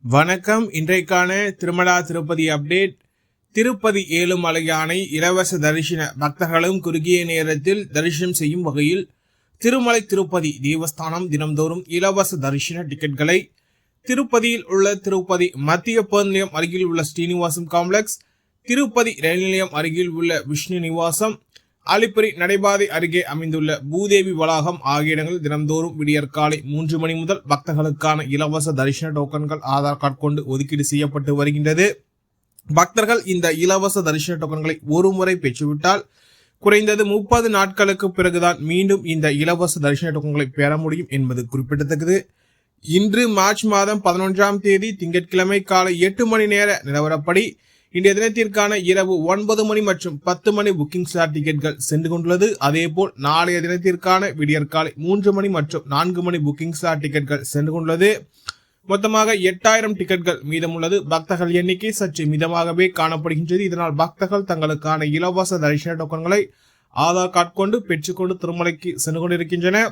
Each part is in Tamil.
வணக்கம். இன்றைக்கான திருமலா திருப்பதி அப்டேட். திருப்பதி ஏழுமலை யானை இலவச தரிசன பக்தர்களும் குறுகிய நேரத்தில் தரிசனம் செய்யும் வகையில் திருமலை திருப்பதி தேவஸ்தானம் தினம்தோறும் இலவச தரிசன டிக்கெட்களை திருப்பதியில் உள்ள திருப்பதி மத்திய பேருந்து நிலையம் அருகில் உள்ள ஸ்ரீனிவாசம் காம்ப்ளெக்ஸ், திருப்பதி ரயில் நிலையம் அருகில் உள்ள விஷ்ணு நிவாசம், அலிப்பிரி நடைபாதை அருகே அமைந்துள்ள பூதேவி வளாகம் ஆகிய இடங்களில் தினம்தோறும் விடியற்காலை 3 மணி முதல் பக்தர்களுக்கான இலவச தரிசன டோக்கன்கள் ஆதார் கார்டு கொண்டு ஒதுக்கீடு செய்யப்பட்டு வருகின்றது. பக்தர்கள் இந்த இலவச தரிசன டோக்கன்களை ஒரு முறை பெற்றுவிட்டால் குறைந்தது 30 நாட்களுக்கு பிறகுதான் மீண்டும் இந்த இலவச தரிசன டோக்கன்களை பெற முடியும் என்பது குறிப்பிடத்தக்கது. இன்று மார்ச் மாதம் 11ஆம் தேதி திங்கட்கிழமை காலை 8 மணி நேர நிலவரப்படி இன்றைய தினத்திற்கான இரவு 9 மணி மற்றும் 10 மணி புக்கிங் ஸ்லாட் டிக்கெட்கள் சென்று கொண்டுள்ளது. அதேபோல் நாளைய தினத்திற்கான விடியற்காலை 3 மணி மற்றும் 4 மணி புக்கிங் ஸ்லாட் டிக்கெட்கள் சென்று கொண்டுள்ளது. மொத்தமாக 8000 டிக்கெட்கள் மீதமுள்ளது. பக்தர்கள் எண்ணிக்கை சற்று மிதமாகவே காணப்படுகின்றது. இதனால் பக்தர்கள் தங்களுக்கான இலவச தரிசன டோக்கன்களை ஆதார் கார்டு கொண்டு பெற்றுக்கொண்டு திருமலைக்கு சென்று கொண்டிருக்கின்றன.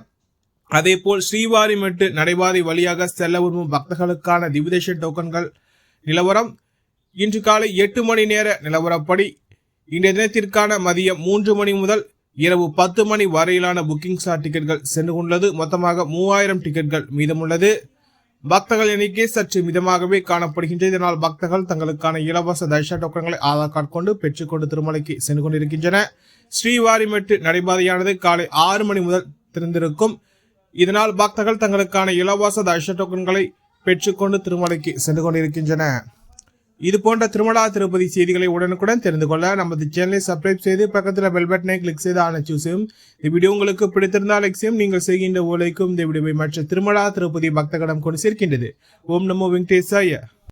அதேபோல் ஸ்ரீவாரிமெட்டு நடைபாதை வழியாக செல்ல விரும்பும் பக்தர்களுக்கான திவிதேச டோக்கன்கள் நிலவரம். இன்று காலை 8 மணி நேர நிலவரப்படி இன்றைய தினத்திற்கான மதியம் 3 மணி முதல் இரவு 10 மணி வரையிலான புக்கிங் ஸ்லாட் டிக்கெட்கள் சென்று கொண்டுள்ளது. மொத்தமாக 3000 டிக்கெட்கள் மீதமுள்ளது. பக்தர்கள் எண்ணிக்கை சற்று மிதமாகவே காணப்படுகின்றது. இதனால் பக்தர்கள் தங்களுக்கான இலவச தரிசன டோக்கன்களை ஆதார் கார்டு கொண்டு பெற்றுக்கொண்டு திருமலைக்கு சென்று கொண்டிருக்கின்றன. ஸ்ரீவாரிமெட்டு நடைபாதையானது காலை 6 மணி முதல் திறந்திருக்கும். இதனால் பக்தர்கள் தங்களுக்கான இலவச தரிசன டோக்கன்களை பெற்றுக்கொண்டு திருமலைக்கு சென்று கொண்டிருக்கின்றன. இது போன்ற திருமலா திருப்பதி செய்திகளை உடனுக்குடன் தெரிந்து கொள்ள நமது சேனலை சப்ஸ்கிரைப் செய்து பக்கத்தில் பெல் பட்டனை கிளிக் செய்து ஆன செய்யும். இந்த வீடியோ உங்களுக்கு பிடித்திருந்தால் லைக் செய்யும். நீங்கள் செய்கின்ற ஓலைக்கும் இந்த வீடியோவை மற்ற திருமலா திருப்பதி பக்தர்களிடம் கொண்டு சேர்க்கின்றது. ஓம் நமோ வெங்கடேசாய.